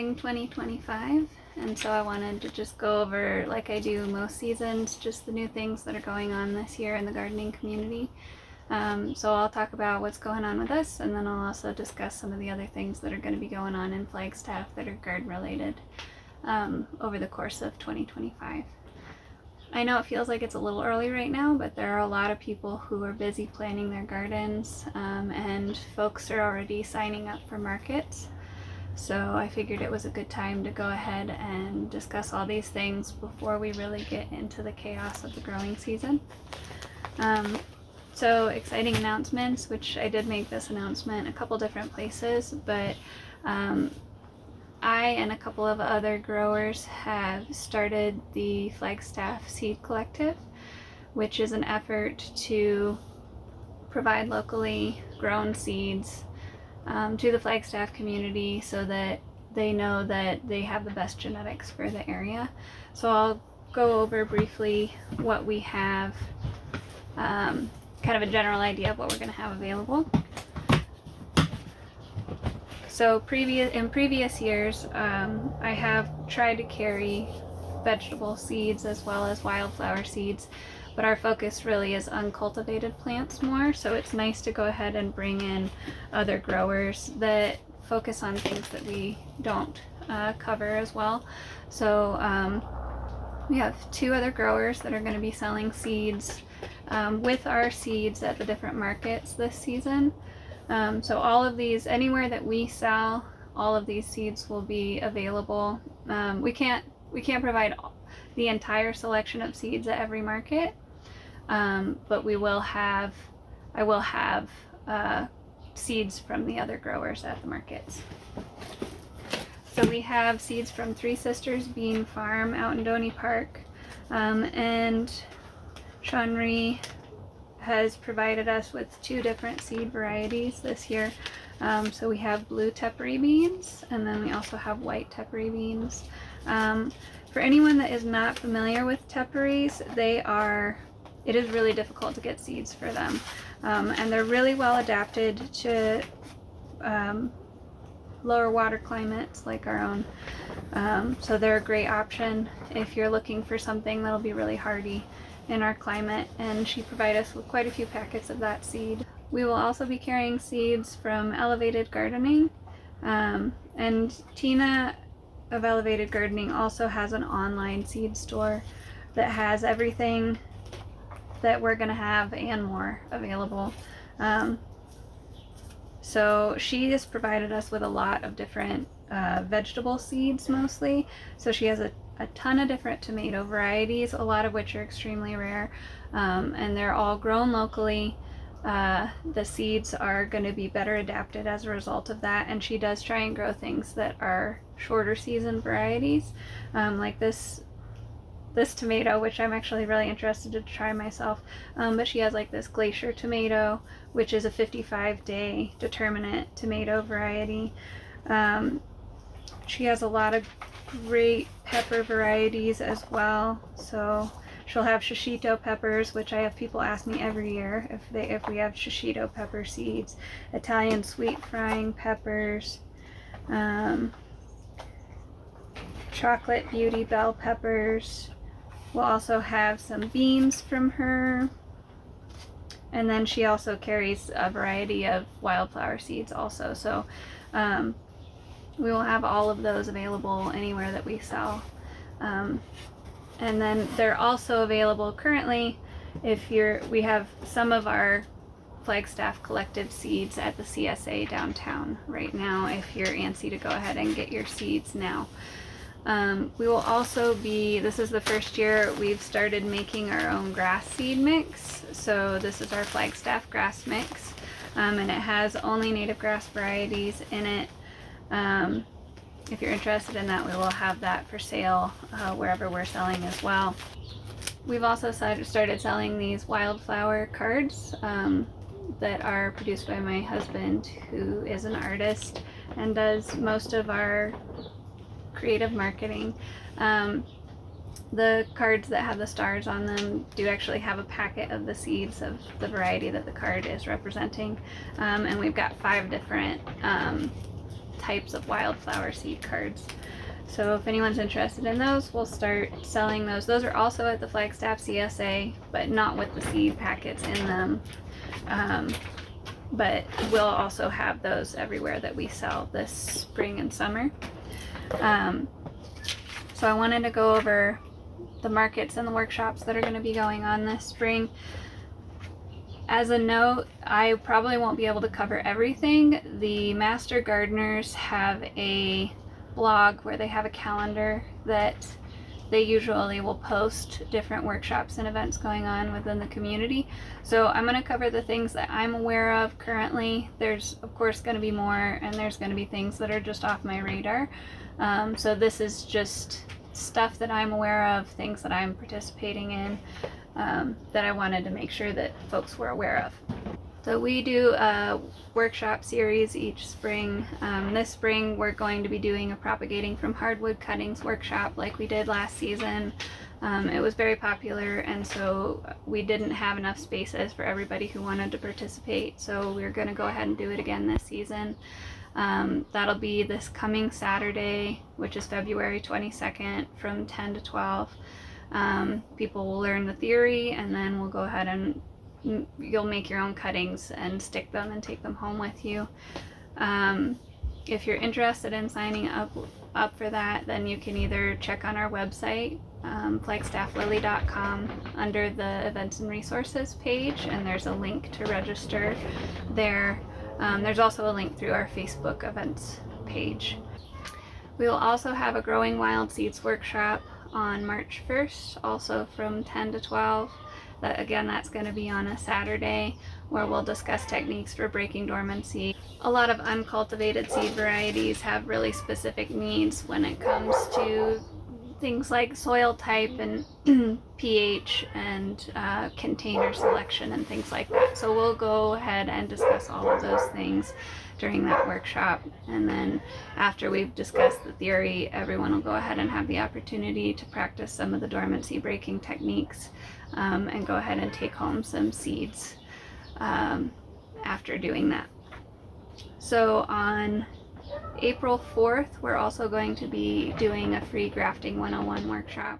spring 2025, and so I wanted to just go over, like I do most seasons, just the new things that are going on this year in the gardening community. So I'll talk about what's going on with us, and then I'll also discuss some of the other things that are going to be going on in Flagstaff that are garden related over the course of 2025. I know it feels like it's a little early right now, but there are a lot of people who are busy planning their gardens, and folks are already signing up for markets. So I figured it was a good time to go ahead and discuss all these things before we really get into the chaos of the growing season. So exciting announcements, which I did make this announcement a couple different places, but I and a couple of other growers have started the Flagstaff Seed Collective, which is an effort to provide locally grown seeds to the Flagstaff community so that they know that they have the best genetics for the area. So I'll go over briefly what we have, kind of a general idea of what we're going to have available. So in previous years, I have tried to carry vegetable seeds as well as wildflower seeds, but our focus really is uncultivated plants more. So it's nice to go ahead and bring in other growers that focus on things that we don't cover as well. So we have 2 other growers that are going to be selling seeds with our seeds at the different markets this season. So all of these, anywhere that we sell, all of these seeds will be available. We can't provide the entire selection of seeds at every market, but I will have seeds from the other growers at the markets. So we have seeds from Three Sisters Bean Farm out in Donny Park, and Sean has provided us with 2 different seed varieties this year. So we have blue tepary beans, and then we also have white tepary beans. For anyone that is not familiar with teparies, it is really difficult to get seeds for them. And they're really well adapted to lower water climates like our own. So they're a great option if you're looking for something that'll be really hardy in our climate, and she provided us with quite a few packets of that seed. We will also be carrying seeds from Elevated Gardening, and Tina of Elevated Gardening also has an online seed store that has everything that we're going to have and more available. So she has provided us with a lot of different vegetable seeds mostly. So she has a ton of different tomato varieties, a lot of which are extremely rare, and they're all grown locally. The seeds are going to be better adapted as a result of that, and she does try and grow things that are shorter season varieties, like this tomato, which I'm actually really interested to try myself, but she has like this Glacier tomato, which is a 55-day determinate tomato variety. She has a lot of great pepper varieties as well. So she'll have shishito peppers, which I have people ask me every year if we have shishito pepper seeds, Italian sweet frying peppers, chocolate beauty bell peppers. We'll also have some beans from her, and then she also carries a variety of wildflower seeds also. So we will have all of those available anywhere that we sell. And then they're also available currently we have some of our Flagstaff Collective seeds at the CSA downtown right now if you're antsy to go ahead and get your seeds now. We will also this is the first year we've started making our own grass seed mix. So this is our Flagstaff grass mix, and it has only native grass varieties in it. If you're interested in that, we will have that for sale wherever we're selling as well. We've also started selling these wildflower cards that are produced by my husband, who is an artist and does most of our creative marketing. The cards that have the stars on them do actually have a packet of the seeds of the variety that the card is representing, and we've got 5 different types of wildflower seed cards. So if anyone's interested in those, we'll start selling those. Those are also at the Flagstaff CSA, but not with the seed packets in them. But we'll also have those everywhere that we sell this spring and summer. So I wanted to go over the markets and the workshops that are going to be going on this spring. As a note, I probably won't be able to cover everything. The Master Gardeners have a blog where they have a calendar that they usually will post different workshops and events going on within the community. So I'm going to cover the things that I'm aware of currently. There's of course going to be more, and there's going to be things that are just off my radar. So this is just stuff that I'm aware of, things that I'm participating in, that I wanted to make sure that folks were aware of. So we do a workshop series each spring. This spring we're going to be doing a propagating from hardwood cuttings workshop like we did last season. It was very popular, and so we didn't have enough spaces for everybody who wanted to participate, so we're going to go ahead and do it again this season. That'll be this coming Saturday, which is February 22nd from 10 to 12. People will learn the theory, and then we'll go ahead and you'll make your own cuttings and stick them and take them home with you. If you're interested in signing up for that, then you can either check on our website, flagstafflily.com, under the events and resources page, and there's a link to register there. There's also a link through our Facebook events page. We will also have a Growing Wild Seeds workshop on March 1st, also from 10 to 12. That's going to be on a Saturday, where we'll discuss techniques for breaking dormancy. A lot of uncultivated seed varieties have really specific needs when it comes to things like soil type and pH and container selection and things like that. So we'll go ahead and discuss all of those things during that workshop, and then after we've discussed the theory, everyone will go ahead and have the opportunity to practice some of the dormancy breaking techniques, and go ahead and take home some seeds after doing that. So on April 4th, we're also going to be doing a free Grafting 101 workshop.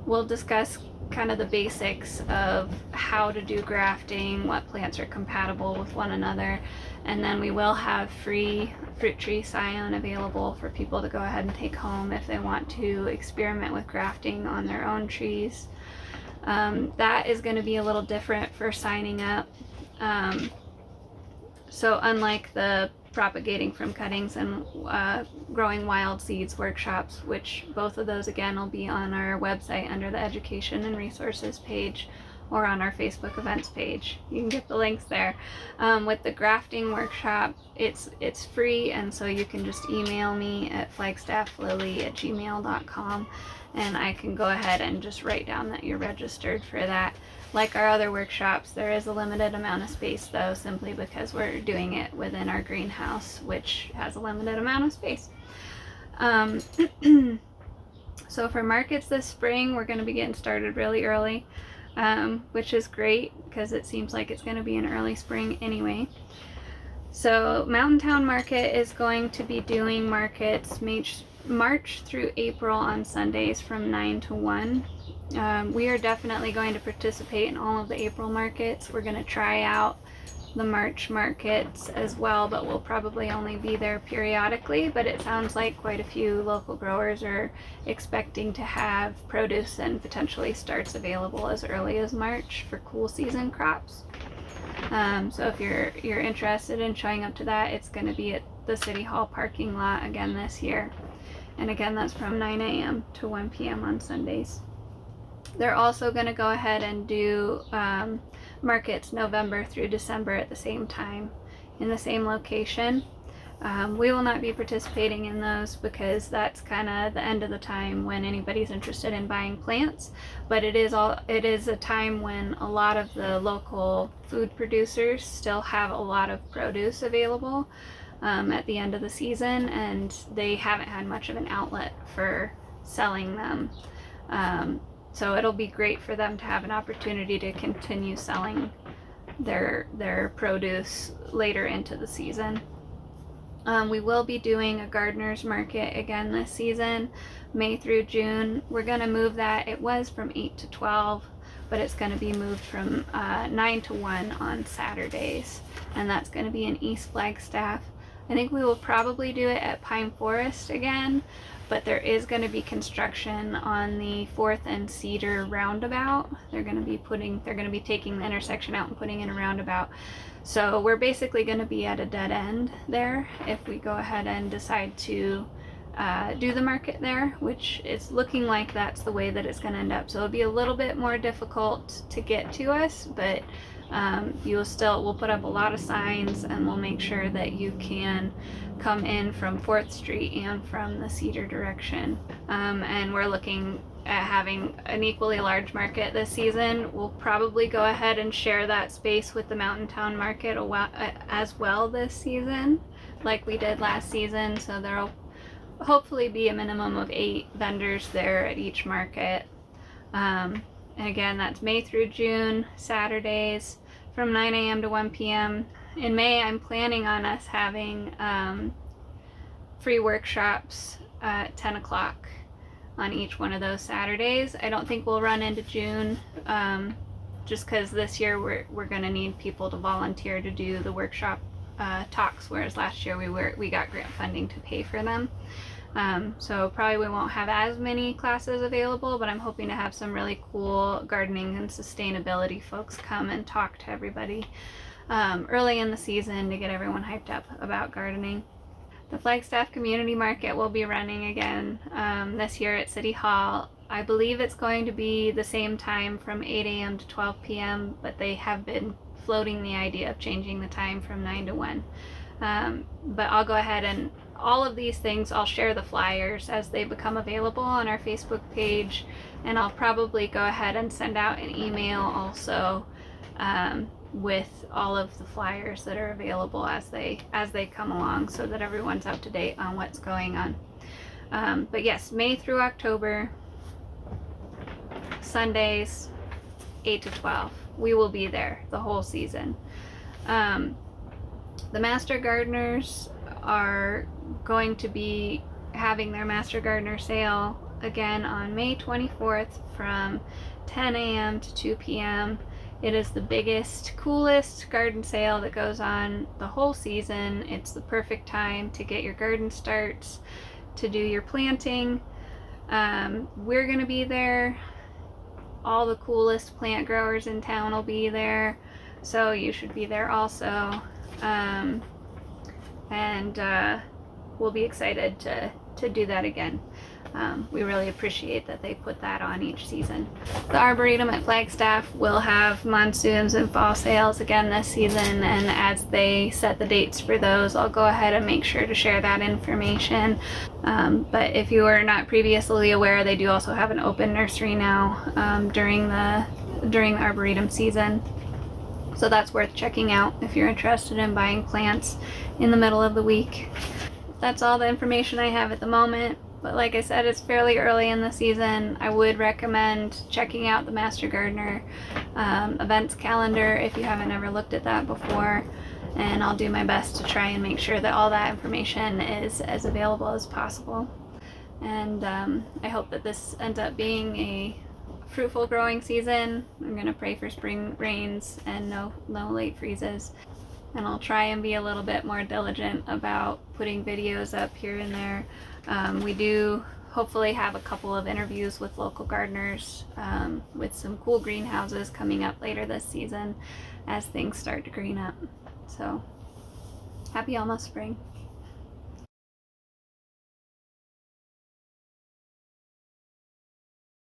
We'll discuss kind of the basics of how to do grafting, what plants are compatible with one another, and then we will have free fruit tree scion available for people to go ahead and take home if they want to experiment with grafting on their own trees. That is going to be a little different for signing up. So unlike the propagating from cuttings and growing wild seeds workshops, which both of those again will be on our website under the education and resources page, or on our Facebook events page. You can get the links there. With the grafting workshop, it's free, and so you can just email me at flagstafflily@gmail.com, and I can go ahead and just write down that you're registered for that. Like our other workshops, there is a limited amount of space though, simply because we're doing it within our greenhouse, which has a limited amount of space. So for markets this spring, we're going to be getting started really early, which is great because it seems like it's going to be an early spring anyway. So Mountain Town Market is going to be doing markets March through April on Sundays from 9 to 1. We are definitely going to participate in all of the April markets. We're going to try out the March markets as well, but we'll probably only be there periodically. But it sounds like quite a few local growers are expecting to have produce and potentially starts available as early as March for cool season crops. So if you're interested in showing up to that, it's going to be at the City Hall parking lot again this year. And again, that's from 9 a.m. to 1 p.m. on Sundays. They're also going to go ahead and do markets November through December at the same time in the same location. We will not be participating in those because that's kind of the end of the time when anybody's interested in buying plants, but it is a time when a lot of the local food producers still have a lot of produce available at the end of the season, and they haven't had much of an outlet for selling them. So it'll be great for them to have an opportunity to continue selling their produce later into the season. We will be doing a gardener's market again this season, May through June. We're going to move that. It was from 8 to 12, but it's going to be moved from 9 to 1 on Saturdays, and that's going to be in East Flagstaff. I think we will probably do it at Pine Forest again, but there is going to be construction on the 4th and Cedar roundabout. They're going to be taking the intersection out and putting in a roundabout. So we're basically going to be at a dead end there if we go ahead and decide to do the market there, which is looking like that's the way that it's going to end up. So it'll be a little bit more difficult to get to us, but we'll put up a lot of signs, and we'll make sure that you can come in from 4th Street and from the Cedar direction. And we're looking at having an equally large market this season. We'll probably go ahead and share that space with the Mountain Town Market as well this season, like we did last season. So there'll hopefully be a minimum of 8 vendors there at each market. And again, that's May through June, Saturdays from 9 a.m. to 1 p.m. In May, I'm planning on us having free workshops at 10 o'clock on each one of those Saturdays. I don't think we'll run into June, just because this year we're going to need people to volunteer to do the workshop talks, whereas last year we got grant funding to pay for them. So probably we won't have as many classes available, but I'm hoping to have some really cool gardening and sustainability folks come and talk to everybody early in the season to get everyone hyped up about gardening. The Flagstaff Community Market will be running again this year at City Hall. I believe it's going to be the same time from 8 a.m. to 12 p.m., but they have been floating the idea of changing the time from 9 to 1. But I'll go ahead and all of these things, I'll share the flyers as they become available on our Facebook page, and I'll probably go ahead and send out an email also with all of the flyers that are available as they come along, so that everyone's up to date on what's going on. But yes, May through October, Sundays 8 to 12, we will be there the whole season. The Master Gardeners are going to be having their Master Gardener sale again on May 24th from 10 a.m. to 2 p.m. It is the biggest, coolest garden sale that goes on the whole season. It's the perfect time to get your garden starts, to do your planting. We're going to be there. All the coolest plant growers in town will be there, so you should be there also. We'll be excited to do that again. We really appreciate that they put that on each season. The Arboretum at Flagstaff will have monsoons and fall sales again this season, and as they set the dates for those, I'll go ahead and make sure to share that information. But if you were not previously aware, they do also have an open nursery now during the Arboretum season. So that's worth checking out if you're interested in buying plants in the middle of the week. That's all the information I have at the moment. But like I said, it's fairly early in the season. I would recommend checking out the Master Gardener events calendar if you haven't ever looked at that before. And I'll do my best to try and make sure that all that information is as available as possible. And I hope that this ends up being a fruitful growing season. I'm going to pray for spring rains and no late freezes. And I'll try and be a little bit more diligent about putting videos up here and there. We do hopefully have a couple of interviews with local gardeners with some cool greenhouses coming up later this season as things start to green up. So happy almost spring.